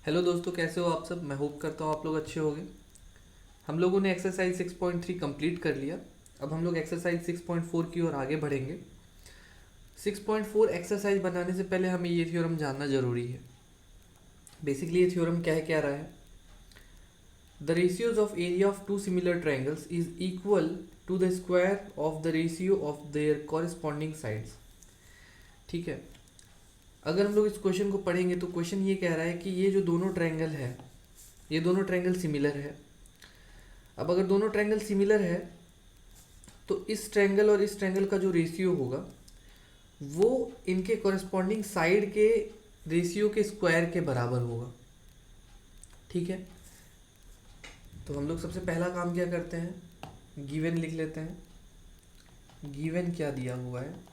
Hello दोस्तों, कैसे हो आप सब। मैं होप करता हूँ आप लोग अच्छे होंगे। हम लोगों ने एक्सरसाइज 6.3 कंप्लीट कर लिया। अब हम लोग एक्सरसाइज 6.4 की ओर आगे बढ़ेंगे। 6.4 एक्सरसाइज बनाने से पहले हमें ये थ्योरम जानना ज़रूरी है। बेसिकली ये थ्योरम क्या रहा है। The ratios of area of two similar triangles is equal to the square of the ratio of their corresponding sides. ठीक है। अगर हम लोग इस क्वेश्चन को पढ़ेंगे तो क्वेश्चन ये कह रहा है कि ये जो दोनों ट्रायंगल है, ये दोनों ट्रायंगल सिमिलर है। अब अगर दोनों ट्रायंगल सिमिलर है तो इस ट्रायंगल और इस ट्रायंगल का जो रेशियो होगा वो इनके कॉरेस्पॉन्डिंग साइड के रेशियो के स्क्वायर के बराबर होगा। ठीक है। तो हम लोग सबसे पहला काम क्या करते हैं, गिवन लिख लेते हैं। गिवन क्या दिया हुआ है,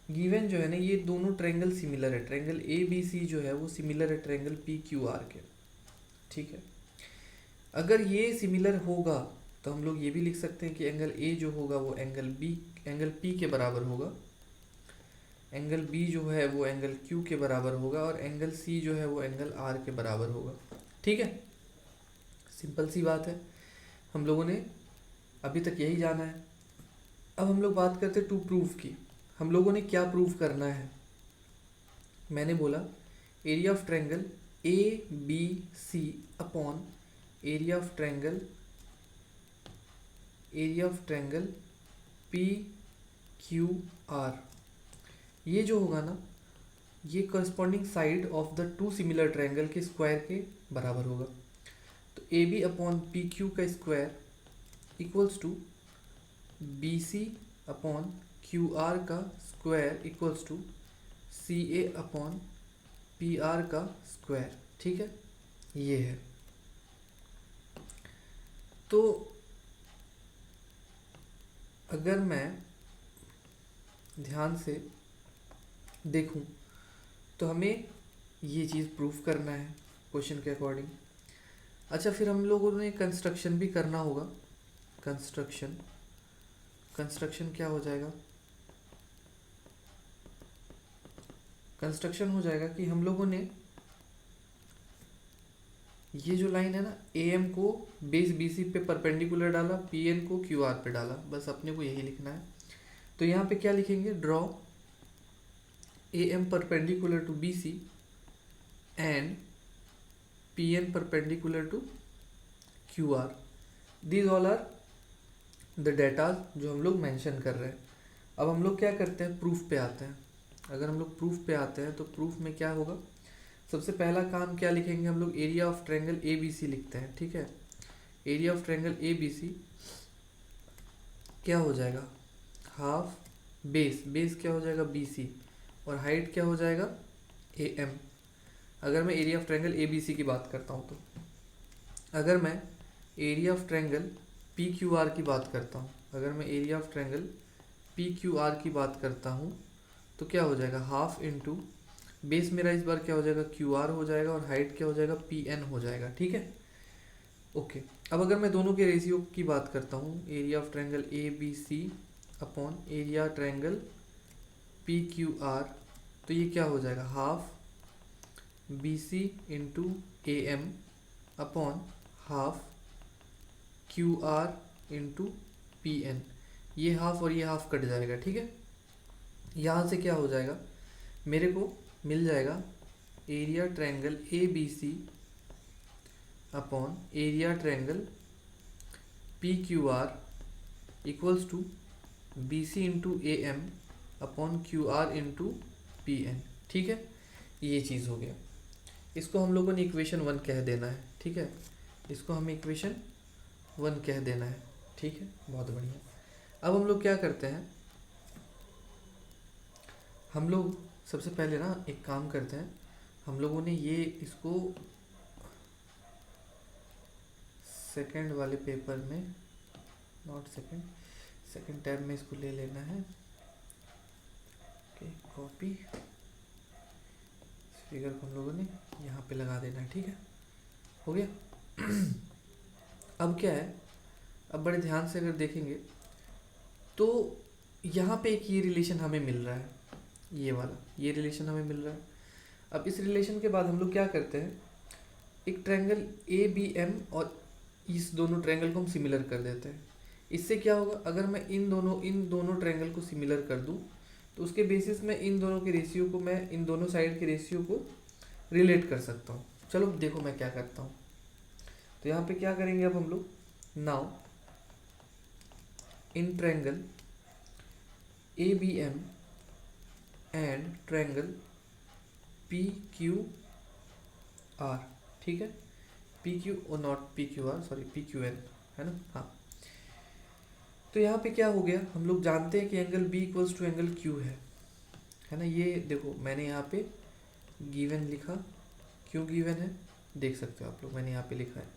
गिवन जो है ना, ये दोनों ट्रायंगल सिमिलर है। ट्रायंगल ए बी सी जो है वो सिमिलर है ट्रायंगल पी क्यू आर के। ठीक है। अगर ये सिमिलर होगा तो हम लोग ये भी लिख सकते हैं कि एंगल ए जो होगा वो एंगल पी के बराबर होगा। एंगल बी जो है वो एंगल क्यू के बराबर होगा और एंगल सी जो है वो एंगल आर के बराबर होगा। ठीक है। सिंपल सी बात है, हम लोगों ने अभी तक यही जाना है। अब हम लोग बात करते हैं टू प्रूफ की। हम लोगों ने क्या प्रूफ करना है। मैंने बोला area of triangle A B C upon area of triangle P Q R, ये जो होगा ना, ये corresponding side of the two similar triangle के स्क्वायर के बराबर होगा। तो A B upon P Q का square equals to B C upon Q R का square equals to C A upon P R का स्क्वायर। ठीक है, ये है। तो अगर मैं ध्यान से देखूं तो हमें ये चीज़ प्रूफ करना है क्वेश्चन के अकॉर्डिंग। अच्छा, फिर हम लोगों ने कंस्ट्रक्शन भी करना होगा। कंस्ट्रक्शन कंस्ट्रक्शन क्या हो जाएगा, कंस्ट्रक्शन हो जाएगा कि हम लोगों ने ये जो लाइन है ना, ए एम को बेस बी सी पे परपेंडिकुलर डाला, पी एन को क्यू आर पे डाला, बस अपने को यही लिखना है। तो यहाँ पे क्या लिखेंगे, draw A M perpendicular to B C and P N perpendicular to Q R. These all are the data जो हम लोग मेंशन कर रहे हैं। अब हम लोग क्या करते हैं, प्रूफ पे आते हैं। अगर हम लोग प्रूफ पे आते हैं तो प्रूफ में क्या होगा, सबसे पहला काम क्या लिखेंगे हम लोग, area of triangle A B C लिखते हैं। ठीक है। Area of triangle A B C क्या हो जाएगा, हाफ बेस क्या हो जाएगा बी सी, और हाइट क्या हो जाएगा ए एम। अगर मैं area of triangle A B C की बात करता हूँ तो, अगर मैं area of triangle P Q R की बात करता हूँ, अगर मैं area of triangle P Q R की बात करता हूँ तो क्या हो जाएगा, हाफ इंटू बेस मेरा इस बार क्या हो जाएगा क्यू आर हो जाएगा, और हाइट क्या हो जाएगा पी एन हो जाएगा। ठीक है, ओके। अब अगर मैं दोनों के रेशियो की बात करता हूँ, area of triangle A B C upon area triangle P Q R, तो ये क्या हो जाएगा, half B C into A M upon half Q R into P N. ये हाफ और ये हाफ कट जाएगा। ठीक है, यहाँ से क्या हो जाएगा, मेरे को मिल जाएगा area triangle A B C upon area triangle P Q R equals to B C into A M upon Q R into P N. ठीक है, ये चीज़ हो गया। इसको हम लोगों ने इक्वेशन 1 कह देना है। ठीक है, इसको हमें इक्वेशन 1 कह देना है। ठीक है, बहुत बढ़िया। अब हम लोग क्या करते हैं, हम लोग सबसे पहले ना एक काम करते हैं, हम लोगों ने ये इसको सेकंड वाले पेपर में, नॉट सेकंड टैब में इसको ले लेना है। ओके, कॉपी, इस फिगर को हम लोगों ने यहाँ पे लगा देना है। ठीक है, हो गया। अब क्या है, अब बड़े ध्यान से अगर देखेंगे तो यहाँ पे एक ये रिलेशन हमें मिल रहा है, ये वाला ये रिलेशन हमें मिल रहा है। अब इस रिलेशन के बाद हम लोग क्या करते हैं, एक ट्रायंगल ए बी एम और इस दोनों ट्रायंगल को हम सिमिलर कर देते हैं। इससे क्या होगा, अगर मैं इन दोनों ट्रायंगल को सिमिलर कर दूं तो उसके बेसिस में इन दोनों के रेशियो को, मैं इन दोनों साइड के रेशियो को रिलेट कर सकता हूँ। चलो देखो मैं क्या करता हूँ। तो यहाँ पे क्या करेंगे अब हम लोग, now in triangle A B M and triangle P Q R, ठीक है, पी क्यू और not P Q R, sorry P Q N, है ना। हाँ, तो यहाँ पे क्या हो गया, हम लोग जानते हैं कि angle B equals to angle Q है ना। ये देखो मैंने यहाँ पे गिवन लिखा, क्यों गिवन है देख सकते हो आप लोग, मैंने यहाँ पे लिखा है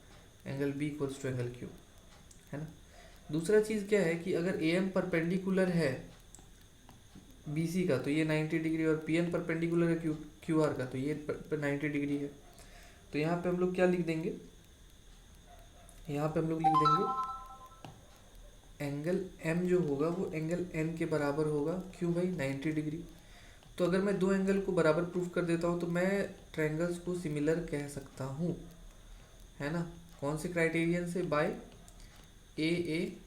angle B equals to angle Q, है ना। दूसरा चीज़ क्या है कि अगर ए एम परपेंडिकुलर है बी सी का तो ये 90 डिग्री, और पी एन परपेंडिकुलर है क्यू आर का तो ये 90 डिग्री है। तो यहाँ पे हम लोग क्या लिख देंगे, यहाँ पे हम लोग लिख देंगे एंगल एम जो होगा वो एंगल एन के बराबर होगा, क्यों भाई 90 डिग्री। तो अगर मैं दो एंगल को बराबर प्रूफ कर देता हूँ तो मैं ट्रायंगल्स को सिमिलर कह सकता हूँ, है ना। कौन से क्राइटेरियन से, बाय ए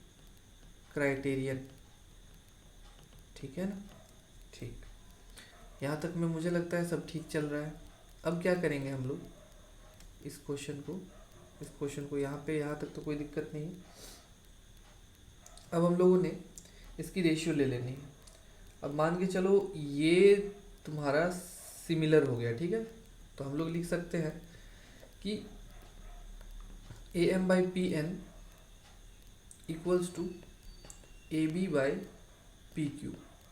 क्राइटेरियन, ठीक है ना। ठीक, यहाँ तक में मुझे लगता है सब ठीक चल रहा है। अब क्या करेंगे हम लोग, इस क्वेश्चन को यहाँ तक तो कोई दिक्कत नहीं है। अब हम लोगों ने इसकी रेशियो ले लेनी है। अब मान के चलो ये तुम्हारा सिमिलर हो गया, ठीक है। तो हम लोग लिख सकते हैं कि A M by P N equals to A B by P Q,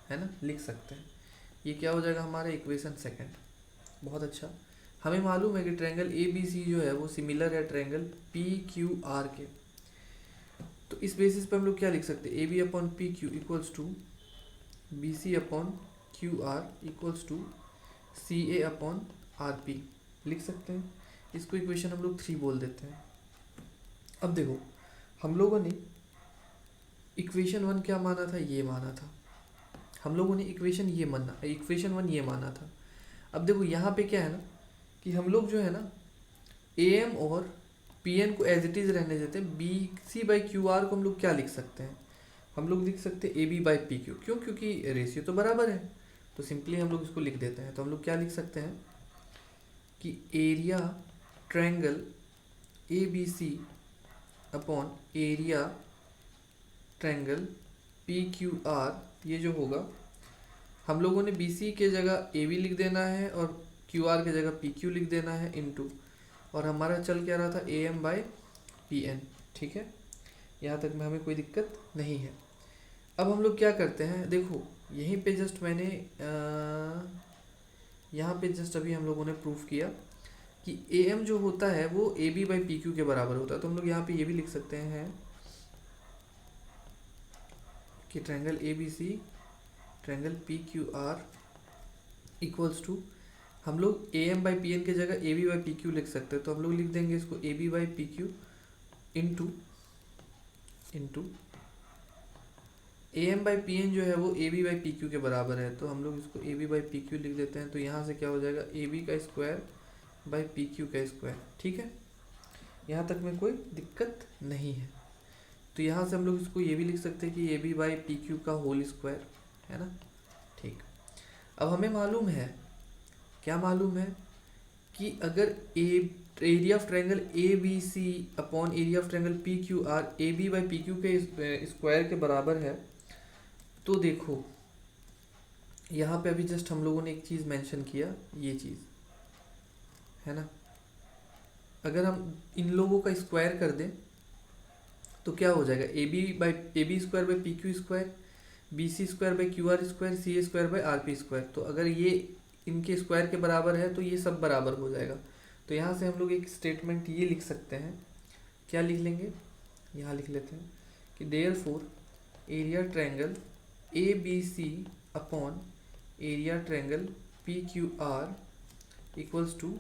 है ना, लिख सकते हैं। ये क्या हो जाएगा हमारा इक्वेशन सेकंड। बहुत अच्छा, हमें मालूम है कि ट्रायंगल ए बी सी जो है वो सिमिलर है ट्रायंगल पी क्यू आर के। तो इस बेसिस पे हम लोग क्या लिख सकते हैं, A B upon P Q equals to B C upon Q R equals to C A upon R P, लिख सकते हैं। इसको इक्वेशन हम लोग 3 बोल देते हैं। अब देखो हम लोगों ने इक्वेशन 1 क्या माना था, ये माना था हम लोगों ने, इक्वेशन 1 ये माना था। अब देखो यहाँ पे क्या है ना कि हम लोग जो है ना ए एम और पी एन को एज इट इज़ रहने देते हैं। B C by Q R को हम लोग क्या लिख सकते हैं, हम लोग लिख सकते हैं A B by P Q, क्यों, क्योंकि रेशियो तो बराबर है। तो सिंपली हम लोग इसको लिख देते हैं। तो हम लोग क्या लिख सकते हैं कि area triangle A B C upon area triangle P Q R, ये जो होगा हम लोगों ने बी सी के जगह ए बी लिख देना है और क्यू आर के जगह पी क्यू लिख देना है इनटू, और हमारा चल क्या रहा था A M by P N, ठीक है। यहाँ तक में हमें कोई दिक्कत नहीं है। अब हम लोग क्या करते हैं, देखो यहीं पे जस्ट मैंने यहाँ पे जस्ट अभी हम लोगों ने प्रूफ किया कि ए एम जो होता है वो A B by P Q के बराबर होता है। तो हम लोग यहाँ पे ये भी लिख सकते हैं कि triangle A B C triangle P Q R equals to, हम लोग A M by P N के जगह A B by P Q लिख सकते हैं। तो हम लोग लिख देंगे इसको A B by P Q into A M by P N जो है वो A B by P Q के बराबर है। तो हम लोग इसको A B by P Q लिख देते हैं। तो यहाँ से क्या हो जाएगा ए बी का स्क्वायर बाई पी क्यू का स्क्वायर, ठीक है। यहाँ तक में कोई दिक्कत नहीं है। तो यहाँ से हम लोग इसको ये भी लिख सकते हैं कि A B by P Q का होल स्क्वायर, है ना। ठीक, अब हमें मालूम है, क्या मालूम है कि अगर area of triangle A B C upon area of triangle P Q R A B by P Q के स्क्वायर के बराबर है। तो देखो यहाँ पे अभी जस्ट हम लोगों ने एक चीज़ मेंशन किया, ये चीज़ है ना, अगर हम इन लोगों का स्क्वायर कर दें तो क्या हो जाएगा, A B square by P Q square, B C square by Q R square, C A square by R P square. तो अगर ये इनके स्क्वायर के बराबर है तो ये सब बराबर हो जाएगा। तो यहाँ से हम लोग एक स्टेटमेंट ये लिख सकते हैं, क्या लिख लेंगे, यहाँ लिख लेते हैं कि therefore area triangle A B C upon area triangle P Q R equals to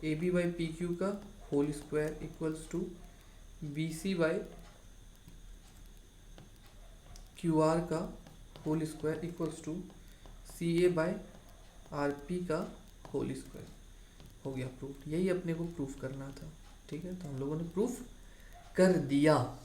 A B by P Q का whole square equals to B C by Q R का whole square equals to C A by R P का whole square. हो गया proof. यही अपने को proof करना था। ठीक है, तो हम लोगों ने प्रूफ कर दिया।